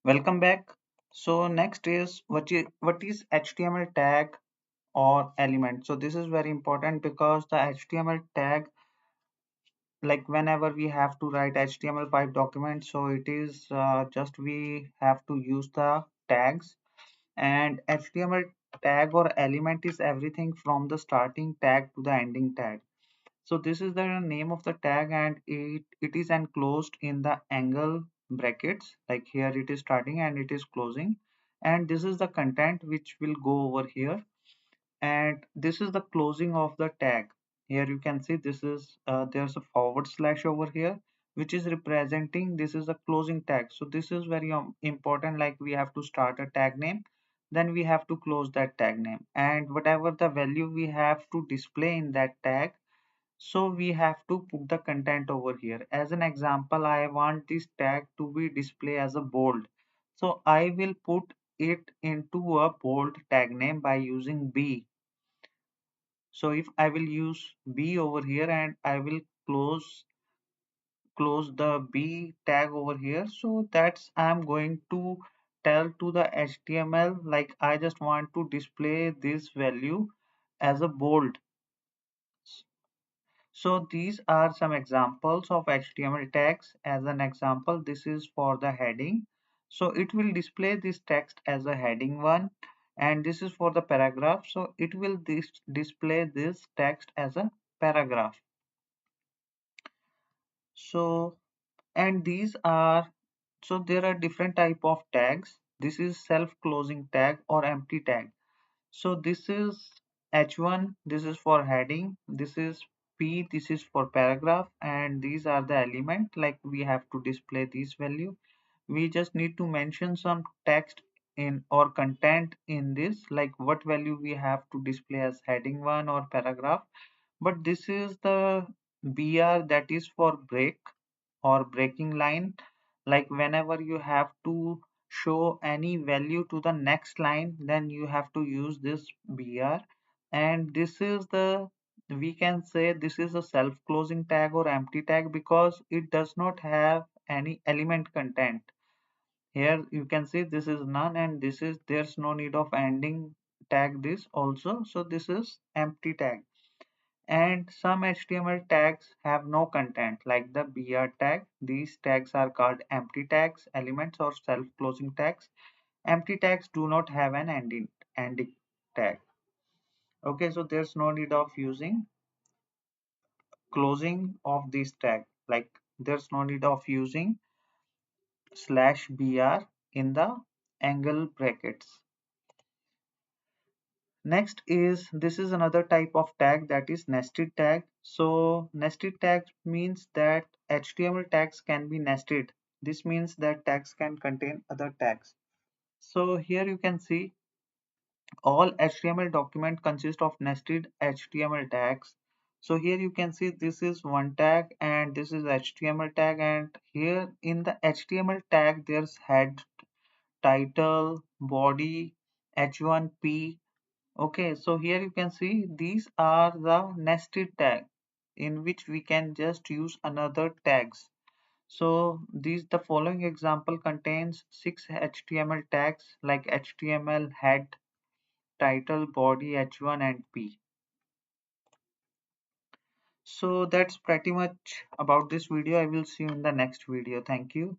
Welcome back. So next is what is HTML tag or element. So this is very important because the HTML tag, like whenever we have to write HTML5 document, so it is just we have to use the tags, and HTML tag or element is everything from the starting tag to the ending tag. So this is the name of the tag, and it is enclosed in the angle brackets, like here it is starting and it is closing, and this is the content which will go over here, and this is the closing of the tag. Here you can see this is there's a forward slash over here which is representing this is a closing tag. So this is very important, like we have to start a tag name, then we have to close that tag name, and whatever the value we have to display in that tag, so we have to put the content over here. As an example, I want this tag to be displayed as a bold. So I will put it into a bold tag name by using B. So if I will use B over here and I will close the B tag over here, so that's I'm going to tell to the HTML, like I just want to display this value as a bold. So these are some examples of HTML tags. As an example, this is for the heading. So it will display this text as a heading one. And this is for the paragraph. So it will display this text as a paragraph. So, and these are, so there are different type of tags. This is self-closing tag or empty tag. So this is H1, this is for heading, this is P, this is for paragraph, and these are the element, like we have to display this value. We just need to mention some text in or content in this, like what value we have to display as heading one or paragraph. But this is the BR, that is for break or breaking line, like whenever you have to show any value to the next line, then you have to use this BR. And this is the, we can say this is a self-closing tag or empty tag because it does not have any element content. Here you can see this is none, and this is, there's no need of ending tag this also, so this is empty tag. And some HTML tags have no content, like the BR tag. These tags are called empty tags, elements, or self-closing tags. Empty tags do not have an ending tag. Okay, so there's no need of using closing of this tag. Like there's no need of using slash BR in the angle brackets. Next is, this is another type of tag, that is nested tag. So nested tag means that HTML tags can be nested. This means that tags can contain other tags. So here you can see all HTML document consist of nested HTML tags. So here you can see this is one tag and this is HTML tag, and here in the HTML tag there's head, title, body, h1p. Okay, so here you can see these are the nested tag in which we can just use another tags. So these, the following example contains 6 HTML tags like HTML head, title, body, h1 and p. So that's pretty much about this video. I will see you in the next video. Thank you.